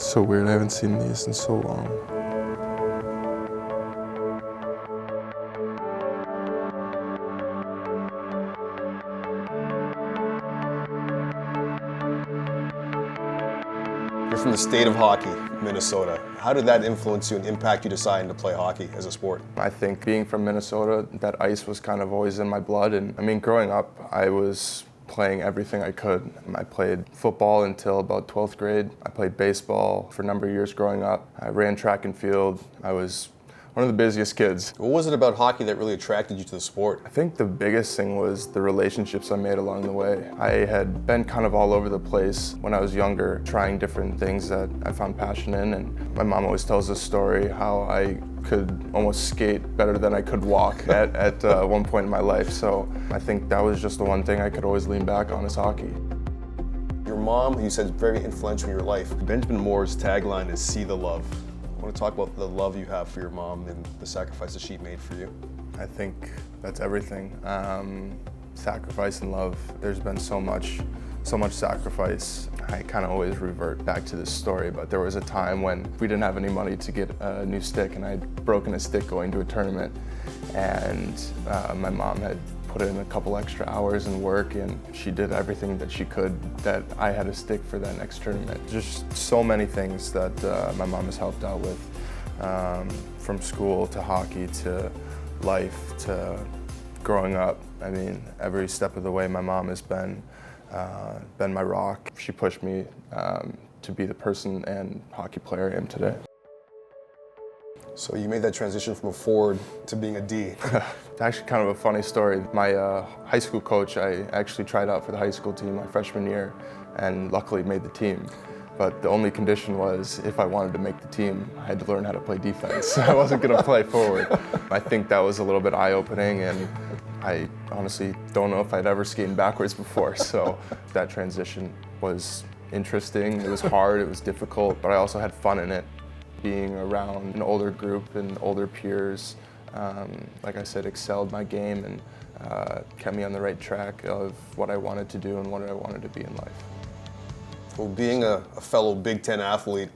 It's so weird, I haven't seen these in so long. You're from the state of hockey, Minnesota. How did that influence you and impact you deciding to play hockey as a sport? I think being from Minnesota, that ice was kind of always in my blood. And I mean, growing up, I was playing everything I could. I played football until about 12th grade. I played baseball for a number of years growing up. I ran track and field. I was one of the busiest kids. What was it about hockey that really attracted you to the sport? I think the biggest thing was the relationships I made along the way. I had been kind of all over the place when I was younger, trying different things that I found passion in. And my mom always tells this story how I could almost skate better than I could walk at one point in my life. So I think that was just the one thing I could always lean back on is hockey. Your mom, you said, is very influential in your life. Benjamin Moore's tagline is "See the love." I want to talk about the love you have for your mom and the sacrifices she made for you. I think that's everything. Sacrifice and love. There's been so much sacrifice. I kind of always revert back to this story, but there was a time when we didn't have any money to get a new stick, and I'd broken a stick going to a tournament, and my mom had put in a couple extra hours in work, and she did everything that she could that I had a stick for that next tournament. Just so many things that my mom has helped out with, from school to hockey to life to growing up. I mean, every step of the way my mom has been my rock. She pushed me to be the person and hockey player I am today. So you made that transition from a forward to being a D. It's actually kind of a funny story. My high school coach, I actually tried out for the high school team my freshman year and luckily made the team. But the only condition was if I wanted to make the team, I had to learn how to play defense. I wasn't going to play forward. I think that was a little bit eye-opening, and I honestly don't know if I'd ever skated backwards before. So that transition was interesting. It was hard, it was difficult, but I also had fun in it. Being around an older group and older peers, like I said, excelled my game and kept me on the right track of what I wanted to do and what I wanted to be in life. Well, being a fellow Big Ten athlete,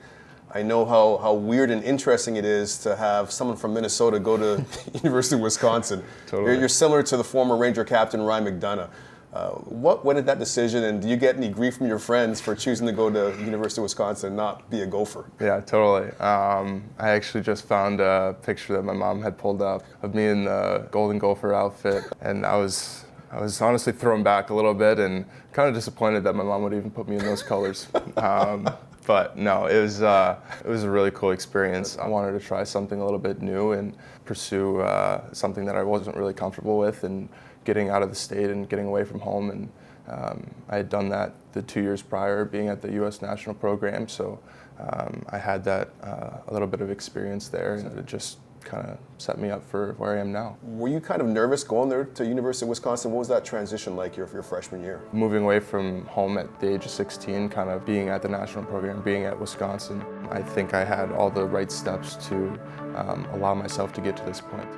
I know how weird and interesting it is to have someone from Minnesota go to University of Wisconsin. Totally. You're similar to the former Ranger captain Ryan McDonough. What went into that decision, and do you get any grief from your friends for choosing to go to University of Wisconsin and not be a Gopher? Yeah, totally. I actually just found a picture that my mom had pulled up of me in the Golden Gopher outfit, and I was honestly thrown back a little bit and kind of disappointed that my mom would even put me in those colors. But no, it was a really cool experience. I wanted to try something a little bit new and pursue something that I wasn't really comfortable with, and getting out of the state and getting away from home. And I had done that the 2 years prior, being at the U.S. national program. So I had that a little bit of experience there, and it just kind of set me up for where I am now. Were you kind of nervous going there to University of Wisconsin? What was that transition like your freshman year? Moving away from home at the age of 16, kind of being at the national program, being at Wisconsin, I think I had all the right steps to allow myself to get to this point.